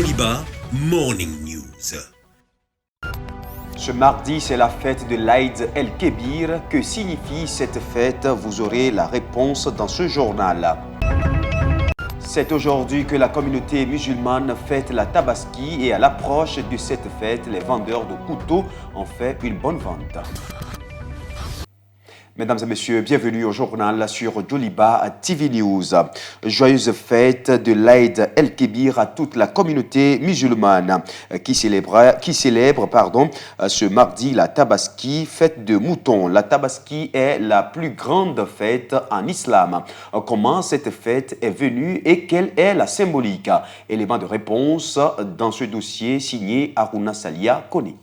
Joliba Morning News. Ce mardi, c'est la fête de l'Aïd el-Kébir. Que signifie cette fête? Vous aurez la réponse dans ce journal. C'est aujourd'hui que la communauté musulmane fête la Tabaski et à l'approche de cette fête, les vendeurs de couteaux ont fait une bonne vente. Mesdames et messieurs, bienvenue au journal sur Joliba TV News. Joyeuse fête de l'Aïd el-Kébir à toute la communauté musulmane qui célèbre ce mardi la Tabaski, fête de mouton. La Tabaski est la plus grande fête en islam. Comment cette fête est venue et quelle est la symbolique? Élément de réponse dans ce dossier signé Aruna Salia Kone.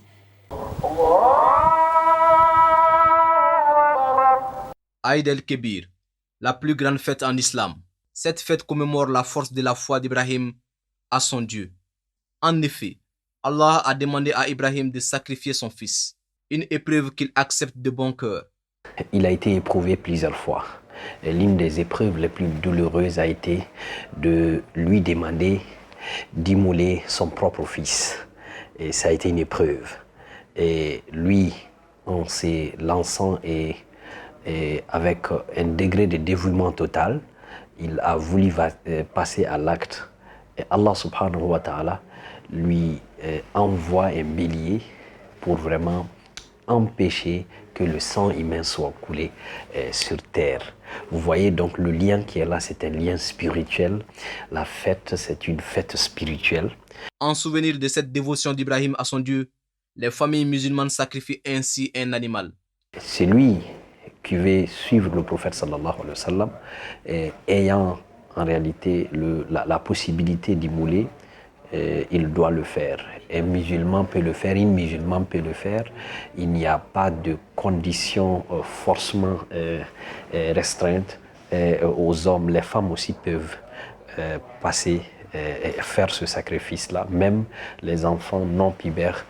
Aïd el-Kébir, la plus grande fête en islam. Cette fête commémore la force de la foi d'Ibrahim à son Dieu. En effet, Allah a demandé à Ibrahim de sacrifier son fils, une épreuve qu'il accepte de bon cœur. Il a été éprouvé plusieurs fois. L'une des épreuves les plus douloureuses a été de lui demander d'immoler son propre fils. Et ça a été une épreuve. Et lui, en se lançant et avec un degré de dévouement total, il a voulu passer à l'acte. Et Allah subhanahu wa ta'ala lui envoie un bélier pour vraiment empêcher que le sang humain soit coulé sur terre. Vous voyez donc le lien qui est là, c'est un lien spirituel. La fête, c'est une fête spirituelle. En souvenir de cette dévotion d'Ibrahim à son Dieu, les familles musulmanes sacrifient ainsi un animal. C'est lui qui veut suivre le prophète sallallahu alayhi wa sallam, ayant en réalité la possibilité d'immoler, il doit le faire. Un musulman peut le faire, une musulmane peut le faire. Il n'y a pas de conditions forcément restreintes aux hommes. Les femmes aussi peuvent passer et faire ce sacrifice-là. Même les enfants non pubères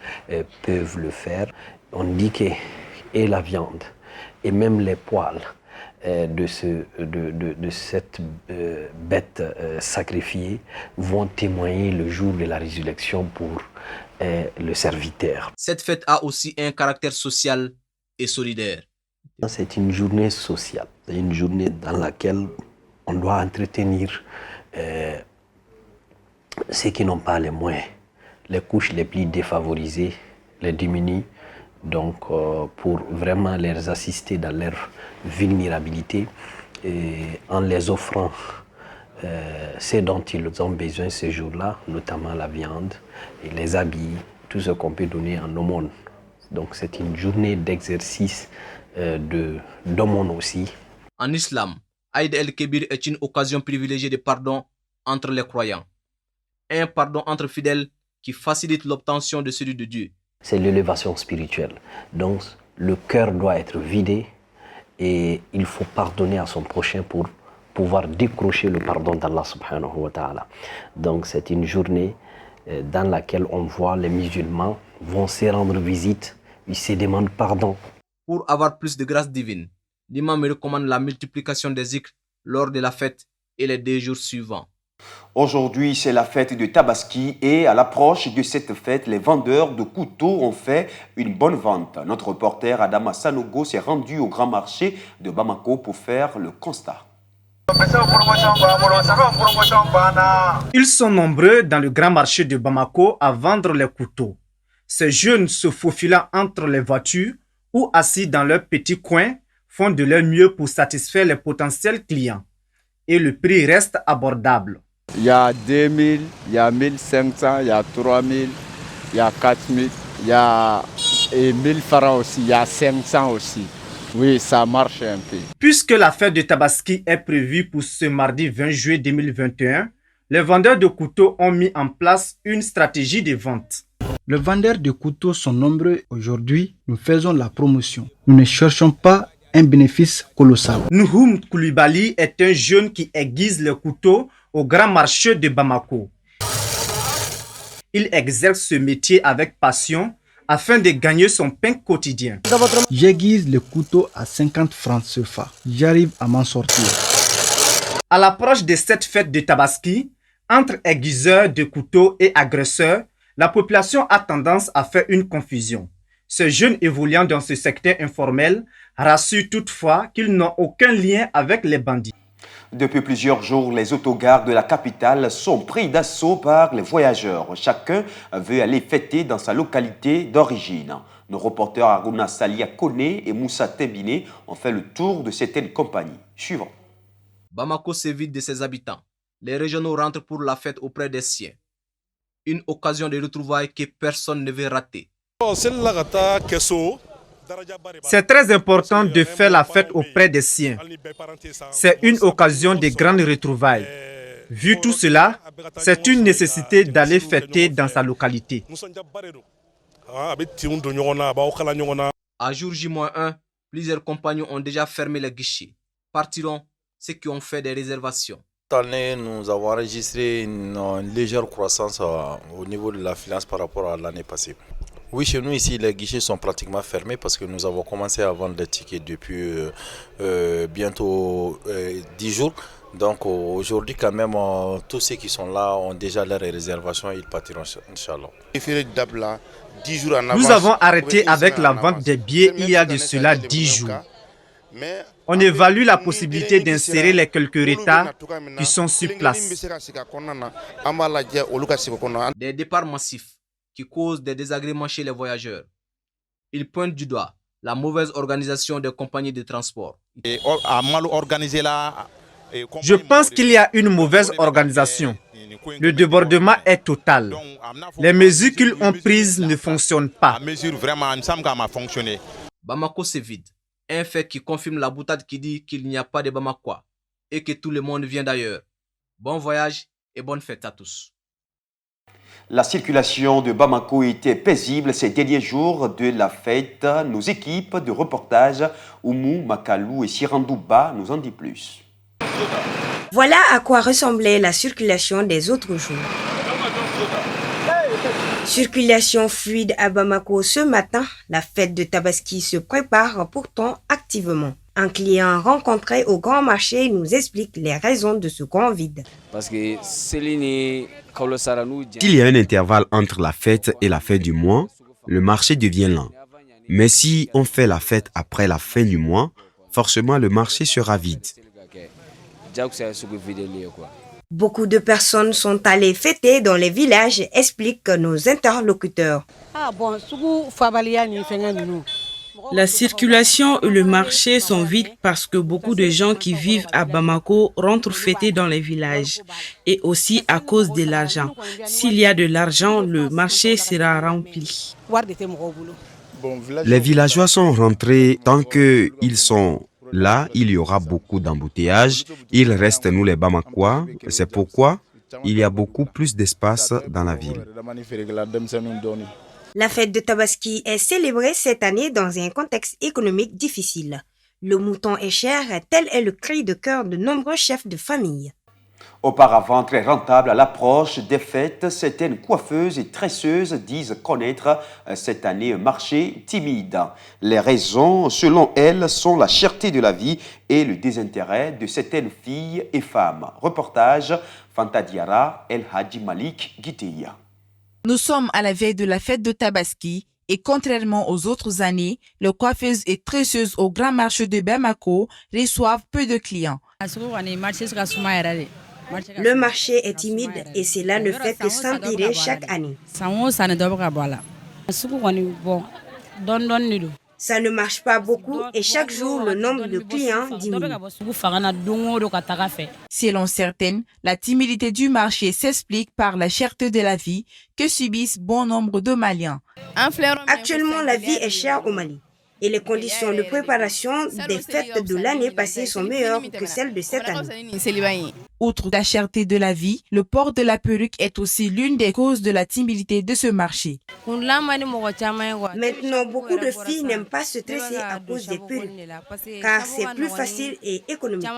peuvent le faire. On dit que et la viande et même les poils de cette bête sacrifiée vont témoigner le jour de la résurrection pour le serviteur. Cette fête a aussi un caractère social et solidaire. C'est une journée sociale, c'est une journée dans laquelle on doit entretenir ceux qui n'ont pas les moyens, les couches les plus défavorisées, les démunis. Donc, pour vraiment les assister dans leur vulnérabilité et en les offrant ce dont ils ont besoin ce jour-là, notamment la viande et les habits, tout ce qu'on peut donner en aumône. Donc, c'est une journée d'exercice d'aumône aussi. En islam, Aïd el-Kébir est une occasion privilégiée de pardon entre les croyants. Un pardon entre fidèles qui facilite l'obtention de celui de Dieu. C'est l'élévation spirituelle. Donc, le cœur doit être vidé et il faut pardonner à son prochain pour pouvoir décrocher le pardon d'Allah subhanahu wa ta'ala. Donc, c'est une journée dans laquelle on voit les musulmans vont se rendre visite, ils se demandent pardon. Pour avoir plus de grâce divine, l'imam recommande la multiplication des zikrs lors de la fête et les 2 jours suivants. Aujourd'hui, c'est la fête de Tabaski et à l'approche de cette fête, les vendeurs de couteaux ont fait une bonne vente. Notre reporter Adama Sanogo s'est rendu au grand marché de Bamako pour faire le constat. Ils sont nombreux dans le grand marché de Bamako à vendre les couteaux. Ces jeunes se faufilant entre les voitures ou assis dans leur petit coin font de leur mieux pour satisfaire les potentiels clients. Et le prix reste abordable. Il y a 2000, il y a 1500, il y a 3000, il y a 4000, il y a 1000 francs aussi, il y a 500 aussi. Oui, ça marche un peu. Puisque la fête de Tabaski est prévue pour ce mardi 20 juillet 2021, les vendeurs de couteaux ont mis en place une stratégie de vente. Les vendeurs de couteaux sont nombreux aujourd'hui. Nous faisons la promotion. Nous ne cherchons pas un bénéfice colossal. Nuhum Koulibaly est un jeune qui aiguise les couteaux au grand marché de Bamako. Il exerce ce métier avec passion afin de gagner son pain quotidien. J'aiguise le couteau à 50 francs CFA. J'arrive à m'en sortir. À l'approche de cette fête de Tabaski, Entre aiguiseurs de couteaux et agresseurs, la population a tendance à faire une confusion. Ces jeunes évoluant dans ce secteur informel rassurent toutefois qu'ils n'ont aucun lien avec les bandits. Depuis plusieurs jours, les autogares de la capitale sont pris d'assaut par les voyageurs. Chacun veut aller fêter dans sa localité d'origine. Nos reporters Aruna Salia Kone et Moussa Tembine ont fait le tour de certaines compagnies. Suivant. Bamako se vide de ses habitants. Les régionaux rentrent pour la fête auprès des siens. Une occasion de retrouvailles que personne ne veut rater. C'est très important de faire la fête auprès des siens. C'est une occasion de grandes retrouvailles. Vu tout cela, c'est une nécessité d'aller fêter dans sa localité. À jour J-1, plusieurs compagnons ont déjà fermé les guichets. Partiront ceux qui ont fait des réservations. Cette année, nous avons enregistré une légère croissance au niveau de la finance par rapport à l'année passée. Oui, chez nous ici, les guichets sont pratiquement fermés parce que nous avons commencé à vendre des tickets depuis bientôt 10 jours. Donc aujourd'hui, quand même, tous ceux qui sont là ont déjà leurs réservations, ils partiront, Inch'Allah. Nous avons arrêté avec la vente des billets il y a de cela 10 jours. On évalue la possibilité d'insérer les quelques retards qui sont sur place. Des départs massifs qui causent des désagréments chez les voyageurs. Ils pointent du doigt la mauvaise organisation des compagnies de transport. Je pense qu'il y a une mauvaise organisation. Le débordement est total. Les mesures qu'ils ont prises ne fonctionnent pas. Bamako se vide. Un fait qui confirme la boutade qui dit qu'il n'y a pas de Bamakois et que tout le monde vient d'ailleurs. Bon voyage et bonne fête à tous. La circulation de Bamako était paisible ces derniers jours de la fête. Nos équipes de reportage, Oumou, Makalou et Sirandouba, nous en disent plus. Voilà à quoi ressemblait la circulation des autres jours. Circulation fluide à Bamako ce matin, la fête de Tabaski se prépare pourtant activement. Un client rencontré au grand marché nous explique les raisons de ce grand vide. S'il y a un intervalle entre la fête et la fin du mois, le marché devient lent. Mais si on fait la fête après la fin du mois, forcément le marché sera vide. Beaucoup de personnes sont allées fêter dans les villages, expliquent nos interlocuteurs. La circulation et le marché sont vides parce que beaucoup de gens qui vivent à Bamako rentrent fêter dans les villages et aussi à cause de l'argent. S'il y a de l'argent, le marché sera rempli. Les villageois sont rentrés tant qu'ils sont là, il y aura beaucoup d'embouteillages. Il reste nous les Bamakois. C'est pourquoi il y a beaucoup plus d'espace dans la ville. La fête de Tabaski est célébrée cette année dans un contexte économique difficile. Le mouton est cher, tel est le cri de cœur de nombreux chefs de famille. Auparavant très rentable à l'approche des fêtes, certaines coiffeuses et tresseuses disent connaître cette année un marché timide. Les raisons, selon elles, sont la cherté de la vie et le désintérêt de certaines filles et femmes. Reportage Fanta Diara, El Hadji Malik Giteya. Nous sommes à la veille de la fête de Tabaski et contrairement aux autres années, les coiffeuses et tresseuses au grand marché de Bamako reçoivent peu de clients. Le marché est timide et cela ne fait que s'empirer chaque année. Ça ne marche pas beaucoup et chaque jour le nombre de clients diminue. Selon certaines, la timidité du marché s'explique par la cherté de la vie que subissent bon nombre de Maliens. Actuellement, la vie est chère au Mali et les conditions de préparation des fêtes de l'année passée sont meilleures que celles de cette année. Outre la cherté de la vie, le port de la perruque est aussi l'une des causes de la timidité de ce marché. Maintenant, beaucoup de filles n'aiment pas se tresser à cause des perruques, car c'est plus facile et économique.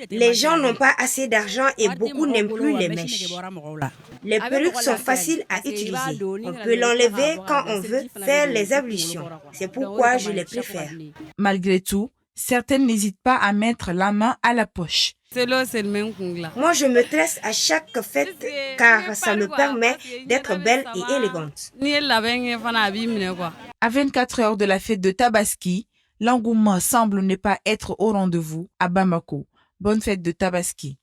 Les gens n'ont pas assez d'argent et beaucoup n'aiment plus les mèches. Les perruques sont faciles à utiliser. On peut l'enlever quand on veut faire les ablutions. C'est pourquoi je les préfère. Malgré tout, certaines n'hésitent pas à mettre la main à la poche. Moi, je me tresse à chaque fête car ça me permet d'être belle et élégante. À 24 heures de la fête de Tabaski, l'engouement semble ne pas être au rendez-vous à Bamako. Bonne fête de Tabaski.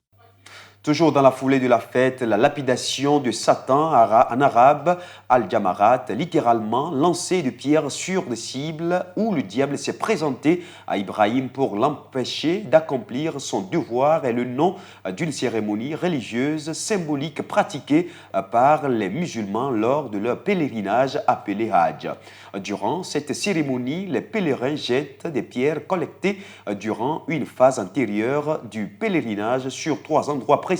Toujours dans la foulée de la fête, la lapidation de Satan en arabe, Al-Jamarat, littéralement lancer de pierres sur des cibles où le diable s'est présenté à Ibrahim pour l'empêcher d'accomplir son devoir, est le nom d'une cérémonie religieuse symbolique pratiquée par les musulmans lors de leur pèlerinage appelé Hajj. Durant cette cérémonie, les pèlerins jettent des pierres collectées durant une phase antérieure du pèlerinage sur 3 endroits précis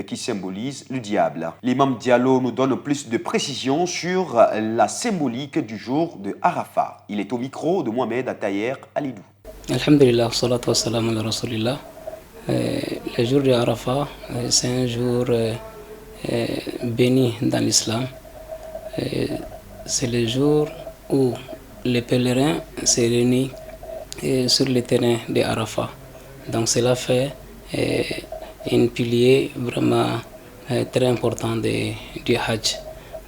qui symbolisent le diable. L'imam Diallo nous donne plus de précisions sur la symbolique du jour de Arafat. Il est au micro de Mohamed Atayer Alidou. Alhamdulillah, salatu wassalam ala rasulillah. Le jour de Arafat, c'est un jour béni dans l'islam. C'est le jour où les pèlerins se réunissent sur le terrain de Arafat. Donc cela fait un pilier vraiment très important du Hajj.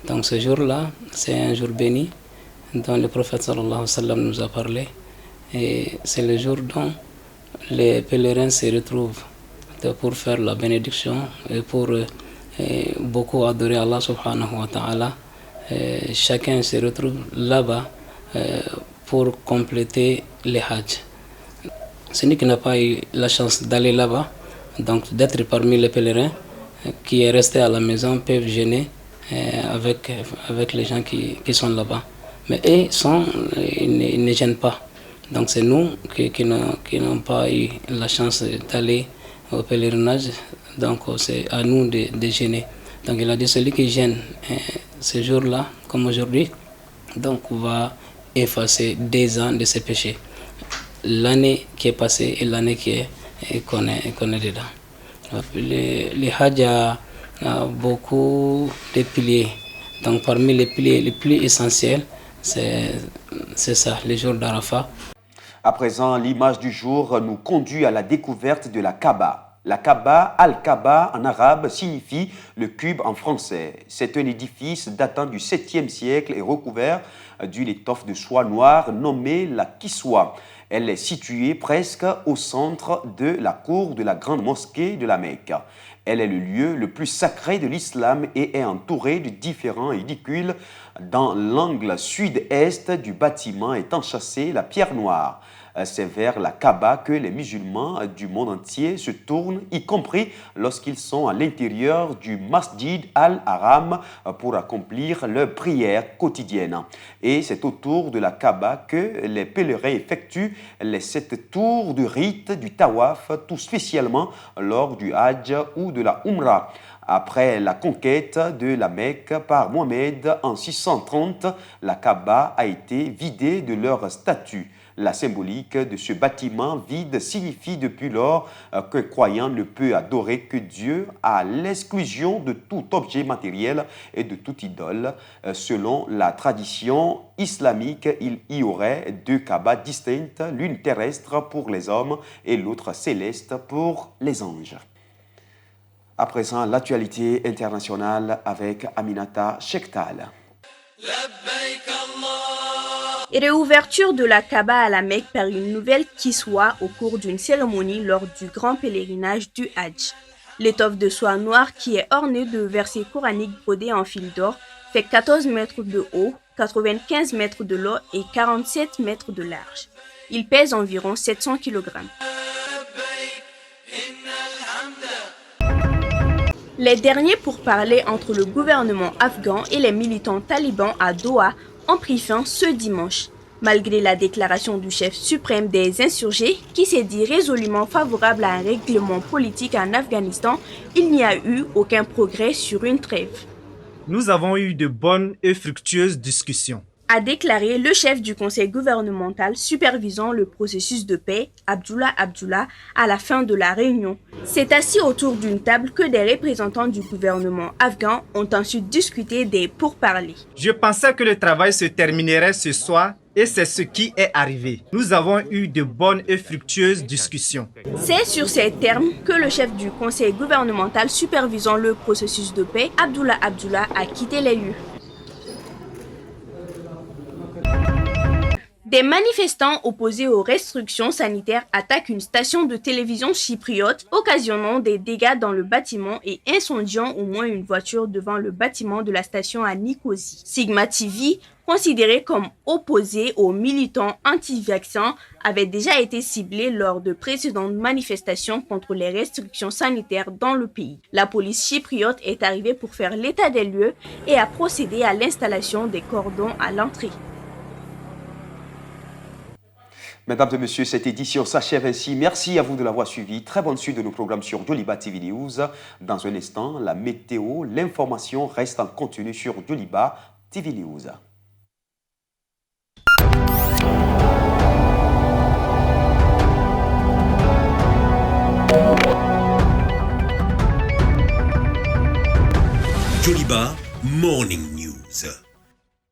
Donc ce jour-là, c'est un jour béni dont le prophète sallallahu alayhi wa sallam nous a parlé. Et c'est le jour dont les pèlerins se retrouvent pour faire la bénédiction et pour beaucoup adorer Allah subhanahu wa ta'ala. Chacun se retrouve là-bas pour compléter les Hajj. Celui qui n'a pas eu la chance d'aller là-bas, donc d'être parmi les pèlerins qui est resté à la maison, peuvent jeûner avec les gens qui sont là-bas. Mais ils ne gênent pas. Donc c'est nous qui n'ont pas eu la chance d'aller au pèlerinage, donc c'est à nous de gêner. Donc il a dit celui qui gêne ce jour-là, comme aujourd'hui, donc va effacer 2 ans de ses péchés. L'année qui est passée et l'année qu'on est dedans. Le Hajj a beaucoup de piliers. Donc parmi les piliers les plus essentiels, c'est ça, le jour d'Arafat. À présent, l'image du jour nous conduit à la découverte de la Kaaba. La Kaaba, Al-Kaaba en arabe, signifie le cube en français. C'est un édifice datant du 7e siècle et recouvert d'une étoffe de soie noire nommée la Kiswa. Elle est située presque au centre de la cour de la grande mosquée de la Mecque. Elle est le lieu le plus sacré de l'islam et est entourée de différents édicules. Dans l'angle sud-est du bâtiment est enchâssée la pierre noire. C'est vers la Kaaba que les musulmans du monde entier se tournent, y compris lorsqu'ils sont à l'intérieur du Masjid al-Haram pour accomplir leurs prières quotidiennes. Et c'est autour de la Kaaba que les pèlerins effectuent les 7 tours de rite du Tawaf, tout spécialement lors du Hajj ou de la Umrah. Après la conquête de la Mecque par Mohamed en 630, la Kaaba a été vidée de leur statut. La symbolique de ce bâtiment vide signifie depuis lors qu'un croyant ne peut adorer que Dieu à l'exclusion de tout objet matériel et de toute idole. Selon la tradition islamique, il y aurait 2 Kaabas distinctes, l'une terrestre pour les hommes et l'autre céleste pour les anges. À présent, l'actualité internationale avec Aminata Chektal. Réouverture de la Kaaba à la Mecque par une nouvelle kiswa au cours d'une cérémonie lors du grand pèlerinage du Hajj. L'étoffe de soie noire qui est ornée de versets coraniques brodés en fil d'or fait 14 mètres de haut, 95 mètres de long et 47 mètres de large. Il pèse environ 700 kg. Les derniers pourparlers entre le gouvernement afghan et les militants talibans à Doha ont pris fin ce dimanche. Malgré la déclaration du chef suprême des insurgés qui s'est dit résolument favorable à un règlement politique en Afghanistan, il n'y a eu aucun progrès sur une trêve. Nous avons eu de bonnes et fructueuses discussions. a déclaré le chef du conseil gouvernemental supervisant le processus de paix, Abdullah Abdullah, à la fin de la réunion. C'est assis autour d'une table que des représentants du gouvernement afghan ont ensuite discuté des pourparlers. Je pensais que le travail se terminerait ce soir et c'est ce qui est arrivé. Nous avons eu de bonnes et fructueuses discussions. C'est sur ces termes que le chef du conseil gouvernemental supervisant le processus de paix, Abdullah Abdullah, a quitté les lieux. Des manifestants opposés aux restrictions sanitaires attaquent une station de télévision chypriote, occasionnant des dégâts dans le bâtiment et incendiant au moins une voiture devant le bâtiment de la station à Nicosie. Sigma TV, considéré comme opposé aux militants anti-vaccins, avait déjà été ciblé lors de précédentes manifestations contre les restrictions sanitaires dans le pays. La police chypriote est arrivée pour faire l'état des lieux et a procédé à l'installation des cordons à l'entrée. Mesdames et messieurs, cette édition s'achève ainsi. Merci à vous de l'avoir suivi. Très bonne suite de nos programmes sur Joliba TV News. Dans un instant, la météo, l'information reste en continu sur Joliba TV News. Joliba Morning News.